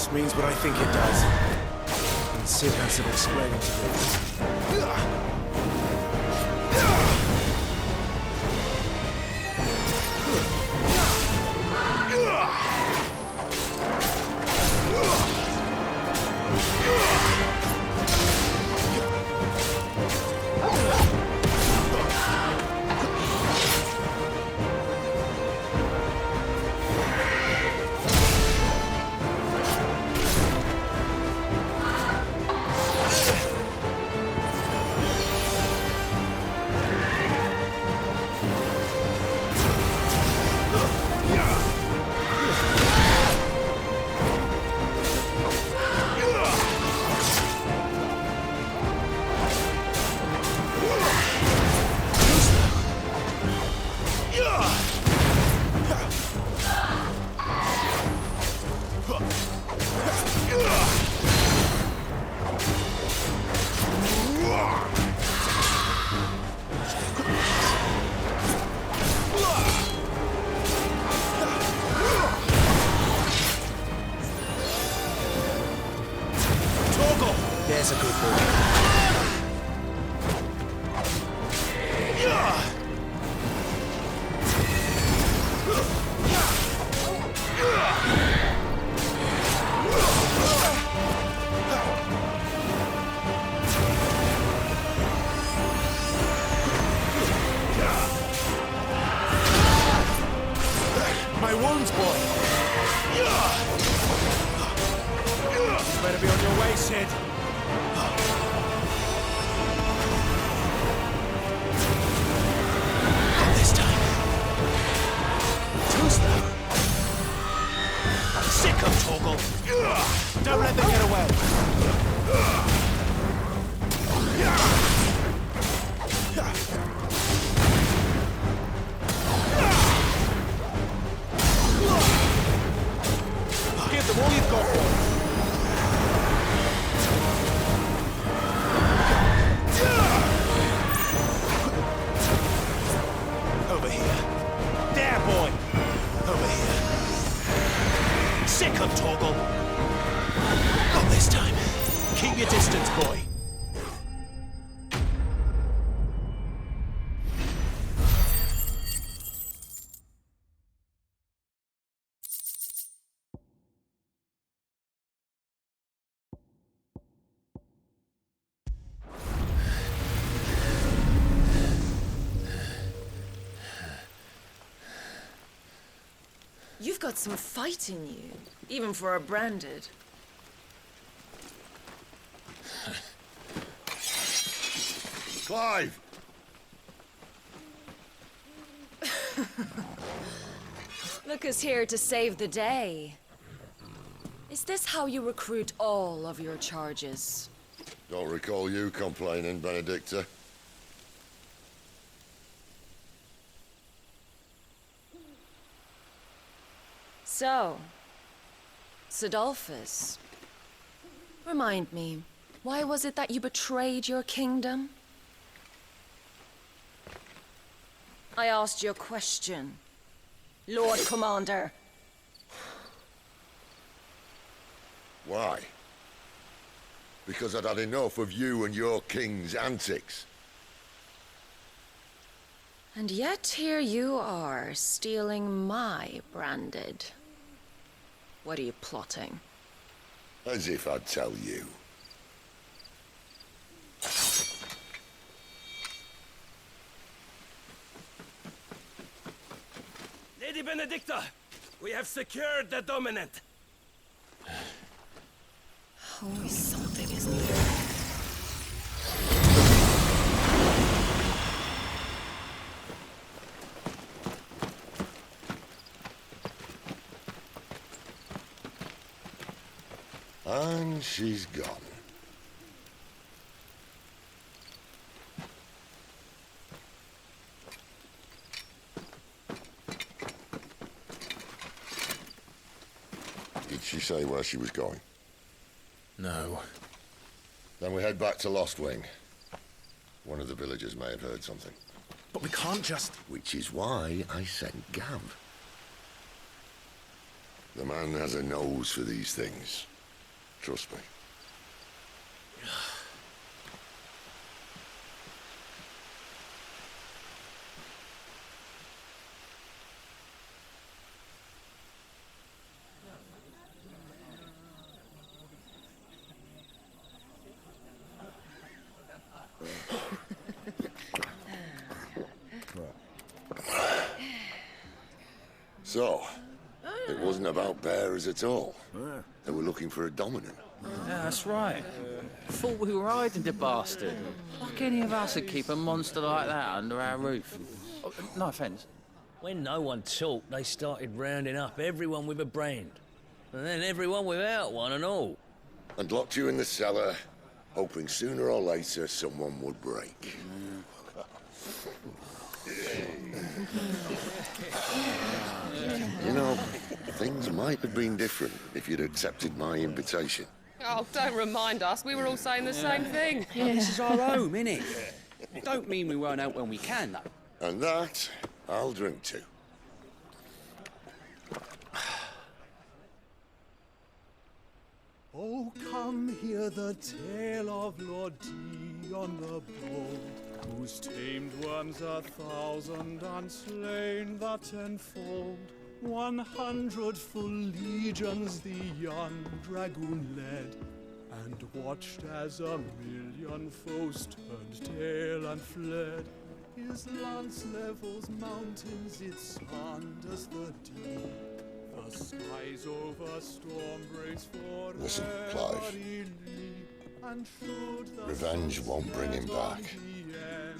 This means what I think it does. And Sid has some explaining to do. There's a good boy. My wounds, boy. You better be on your way, Sid. Not this time. Too slow. Sick of Torgal. Don't let them get away. Give them all you've got for them. Over here. There, boy. Over here. Sick of Torgal. Not this time. Keep your distance, boy. You've got some fight in you, even for a branded. Clive! Lucas here to save the day. Is this how you recruit all of your charges? Don't recall you complaining, Benedicta. So, Sidolphus, remind me, why was it that you betrayed your kingdom? I asked you a question, Lord Commander. Why? Because I'd had enough of you and your king's antics. And yet here you are, stealing my branded. What are you plotting? As if I'd tell you. Lady Benedicta, we have secured the dominant. Always something, isn't there? And she's gone. Did she say where she was going? No. Then we head back to Lost Wing. One of the villagers may have heard something. But we can't just... Which is why I sent Gav. The man has a nose for these things. Trust me. So, it wasn't about bearers at all. They were looking for a dominant. Yeah, that's right. Thought we were hiding the bastard. Like any of us would keep a monster like that under our roof. Oh, no offence. When no one talked, they started rounding up everyone with a brand. And then everyone without one and all. And locked you in the cellar, hoping sooner or later someone would break. You know, things might have been different if you'd accepted my invitation. Oh, don't remind us. We were all saying the same thing. This is our home, innit? Don't mean we won't out when we can, though. And that, I'll drink to. Oh, come hear the tale of Lord Dion the Bold, who's tamed worms 1,000 and slain the 10-fold. 100 full legions the young dragoon led, and watched as 1,000,000 foes turned tail and fled. His lance levels mountains, it sanders the deep. The skies over storm breaks for Listen, Clive. Revenge won't bring him back.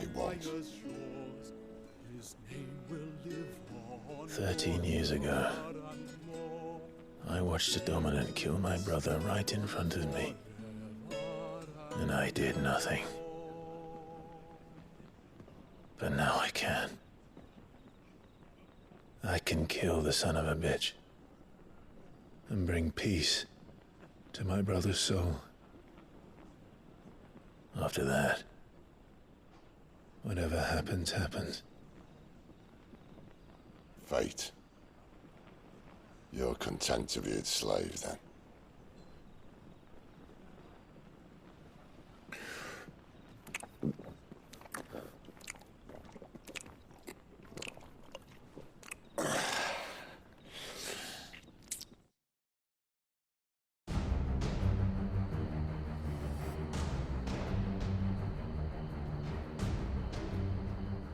It won't. 13 years ago, I watched a dominant kill my brother right in front of me, and I did nothing. But now I can. I can kill the son of a bitch and bring peace to my brother's soul. After that, whatever happens, happens. Fate. You're content to be its slave, then?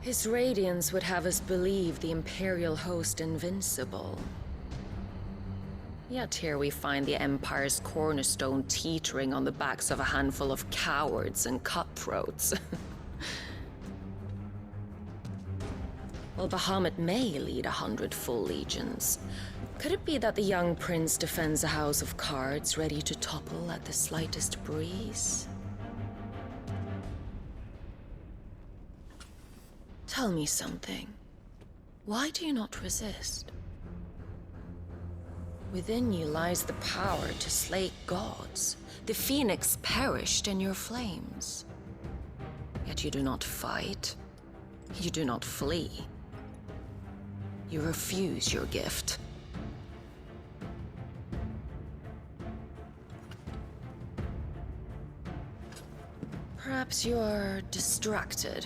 His radiance would have us believe the Imperial host invincible. Yet here we find the Empire's cornerstone teetering on the backs of a handful of cowards and cutthroats. Well, Bahamut may lead 100 full legions. Could it be that the young prince defends a house of cards ready to topple at the slightest breeze? Tell me something. Why do you not resist? Within you lies the power to slay gods. The phoenix perished in your flames. Yet you do not fight. You do not flee. You refuse your gift. Perhaps you're distracted.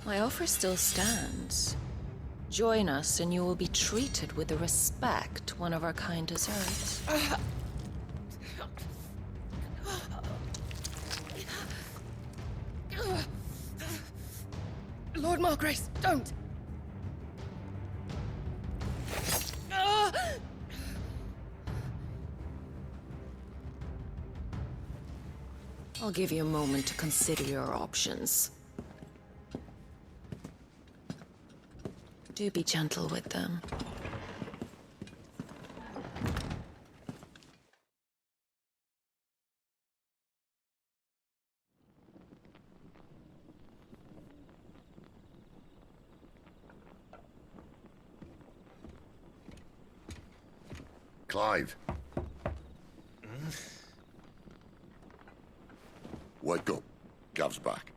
My offer still stands. Join us and you will be treated with the respect one of our kind deserves. Lord Margrace, don't! I'll give you a moment to consider your options. Do be gentle with them. Clive. Wake up. Gav's back.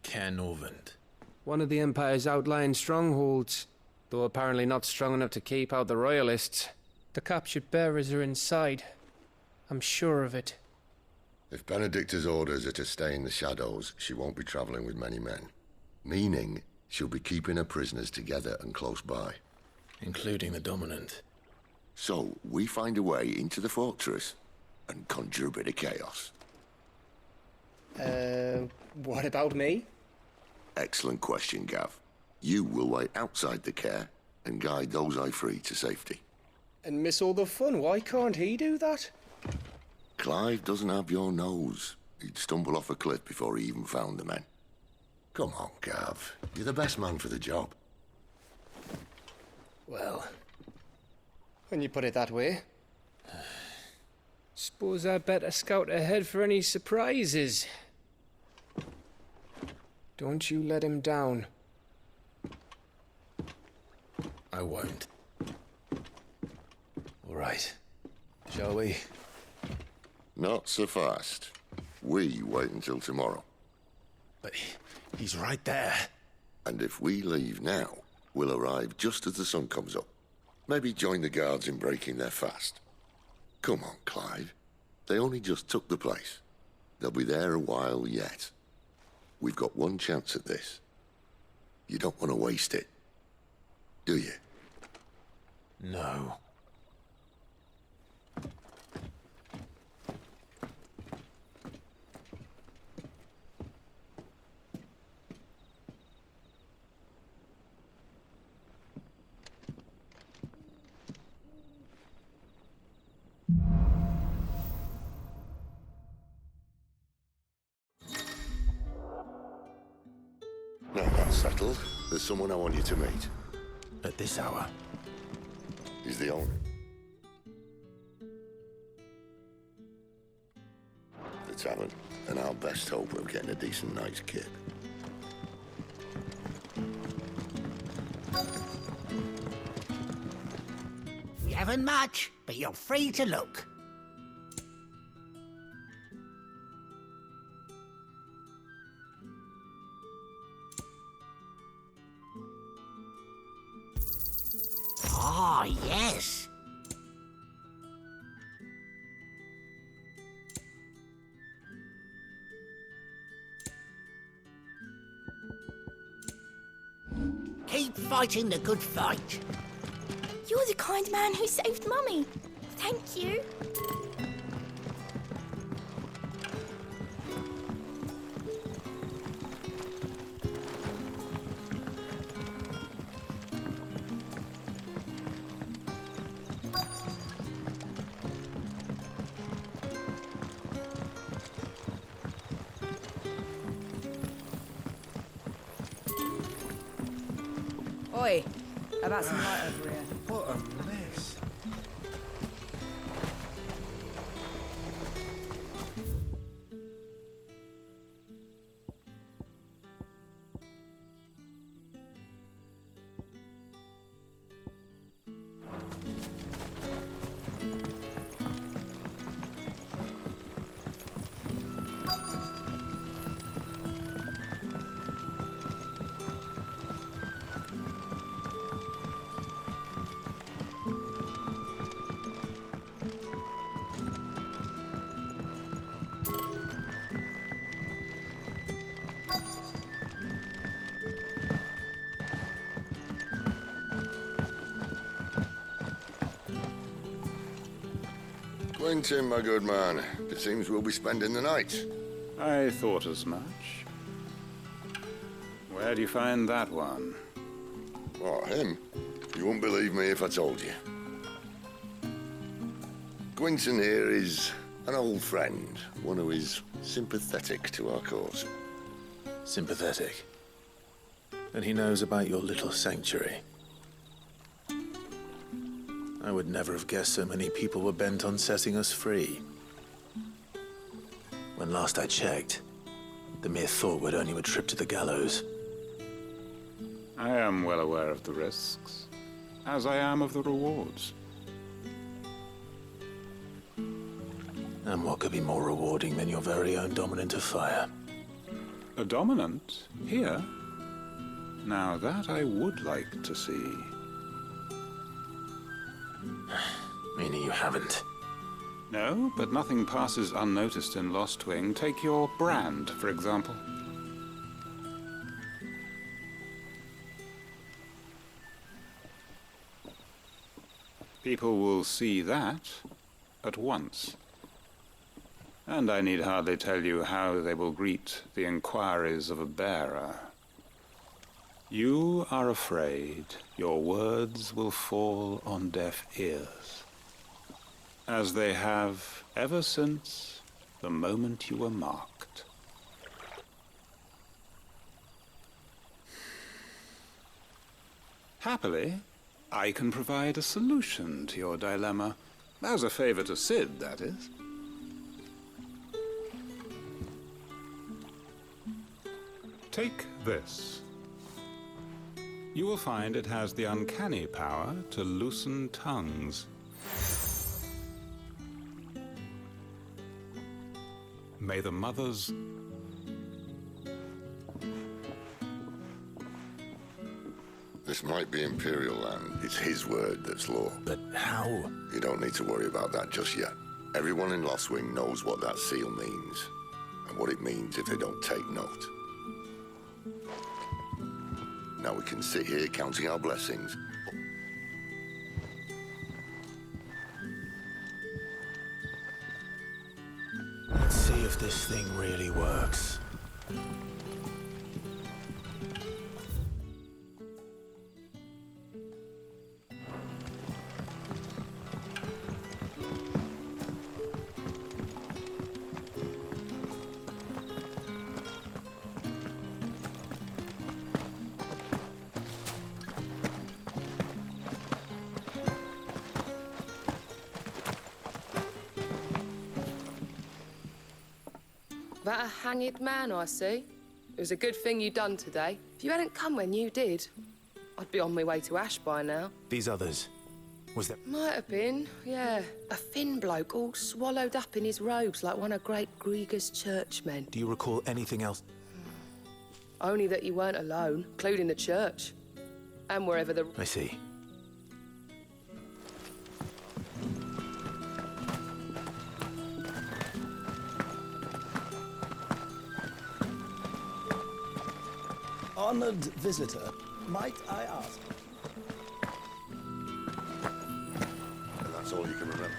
Caernarvon. One of the Empire's outlying strongholds, though apparently not strong enough to keep out the Royalists. The captured bearers are inside. I'm sure of it. If Benedicta's orders are to stay in the shadows, she won't be traveling with many men. Meaning, she'll be keeping her prisoners together and close by. Including the Dominant. So, we find a way into the fortress and conjure a bit of chaos. What about me? Excellent question, Gav. You will wait outside the care and guide those I free to safety. And miss all the fun. Why can't he do that? Clive doesn't have your nose. He'd stumble off a cliff before he even found the men. Come on, Gav. You're the best man for the job. Well, when you put it that way. Suppose I'd better scout ahead for any surprises. Don't you let him down. I won't. All right. Shall we? Not so fast. We wait until tomorrow. But he's right there. And if we leave now, we'll arrive just as the sun comes up. Maybe join the guards in breaking their fast. Come on, Clive. They only just took the place. They'll be there a while yet. We've got one chance at this. You don't want to waste it, do you? No. Now that's settled. There's someone I want you to meet. At this hour. He's the owner. The tavern, and our best hope of getting a decent night's kip. We haven't much, but you're free to look. Ah, yes. Keep fighting the good fight. You're the kind man who saved Mummy. Thank you. Oi, how about some light over here? What a mess. Quentin, my good man. It seems we'll be spending the night. I thought as much. Where do you find that one? What, him? You wouldn't believe me if I told you. Quentin here is an old friend, one who is sympathetic to our cause. Sympathetic. And he knows about your little sanctuary. I would never have guessed so many people were bent on setting us free. When last I checked, the mere thought would earn you a trip to the gallows. I am well aware of the risks, as I am of the rewards. And what could be more rewarding than your very own dominant of fire? A dominant? Here? Now that I would like to see. Meaning you haven't? No, but nothing passes unnoticed in Lost Wing. Take your brand, for example. People will see that at once. And I need hardly tell you how they will greet the inquiries of a bearer. You are afraid your words will fall on deaf ears, as they have ever since the moment you were marked. Happily, I can provide a solution to your dilemma, as a favor to Sid, that is. Take this. You will find it has the uncanny power to loosen tongues. May the mothers... This might be Imperial land. It's his word that's law. But how? You don't need to worry about that just yet. Everyone in Lost Wing knows what that seal means, and what it means if they don't take note. Now we can sit here counting our blessings. Let's see if this thing really works. That a hanged man, I see. It was a good thing you done today. If you hadn't come when you did, I'd be on my way to Ash by now. These others, was that... Might have been, yeah. A thin bloke all swallowed up in his robes like one of great Grieger's churchmen. Do you recall anything else? Only that you weren't alone, including the church. And wherever the... I see. Honored visitor, might I ask? And that's all you can remember.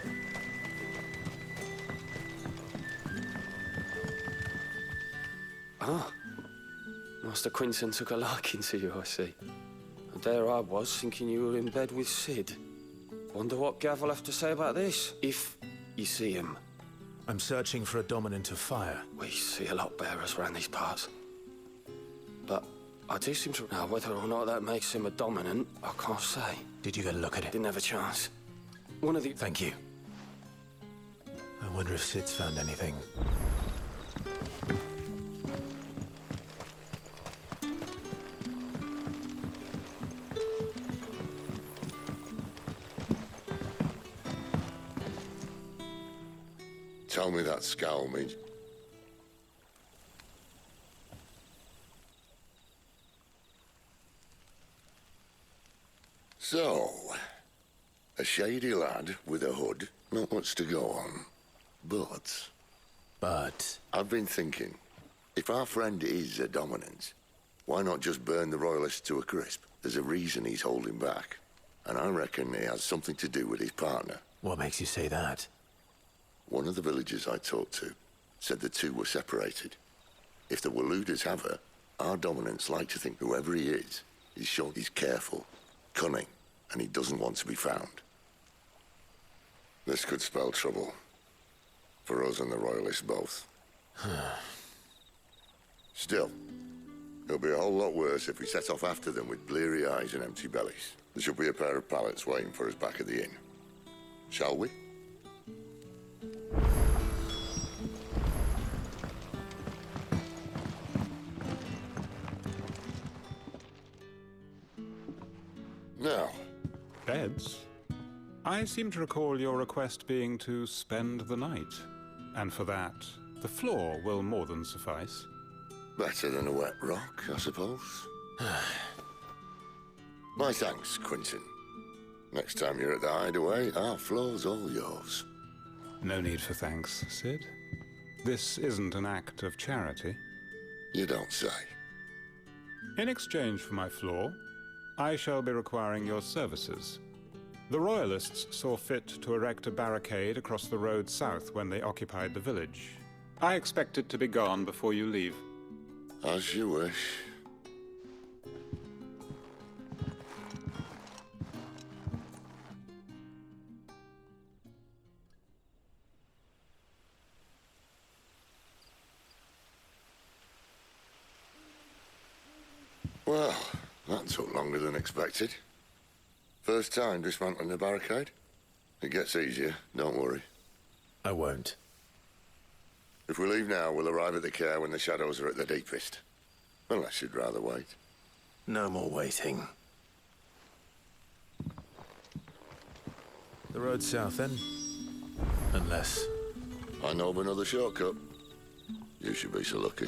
Ah. Master Quinton took a liking to you, I see. And there I was, thinking you were in bed with Sid. Wonder what Gav will have to say about this, if you see him. I'm searching for a dominant of fire. We see a lot bearers around these parts. But I do seem to... Now, whether or not that makes him a dominant, I can't say. Did you get a look at it? Didn't have a chance. One of the... Thank you. I wonder if Sid's found anything. Tell me that scowl means... So, a shady lad with a hood, not much to go on. But... I've been thinking, if our friend is a dominant, why not just burn the Royalists to a crisp? There's a reason he's holding back. And I reckon it has something to do with his partner. What makes you say that? One of the villagers I talked to said the two were separated. If the Waluders have her, our dominants like to think whoever he is sure he's careful, cunning, and he doesn't want to be found. This could spell trouble. For us and the Royalists both. Still, it'll be a whole lot worse if we set off after them with bleary eyes and empty bellies. There should be a pair of pallets waiting for us back at the inn. Shall we? Now. Beds? I seem to recall your request being to spend the night. And for that, the floor will more than suffice. Better than a wet rock, I suppose. My thanks, Quentin. Next time you're at the hideaway, our floor's all yours. No need for thanks, Sid. This isn't an act of charity. You don't say. In exchange for my floor, I shall be requiring your services. The Royalists saw fit to erect a barricade across the road south when they occupied the village. I expect it to be gone before you leave. As you wish. Well, that took longer than expected. First time dismantling the barricade? It gets easier, don't worry. I won't. If we leave now, we'll arrive at the care when the shadows are at the deepest. Unless you'd rather wait. No more waiting. The road south, then? Unless... I know of another shortcut. You should be so lucky.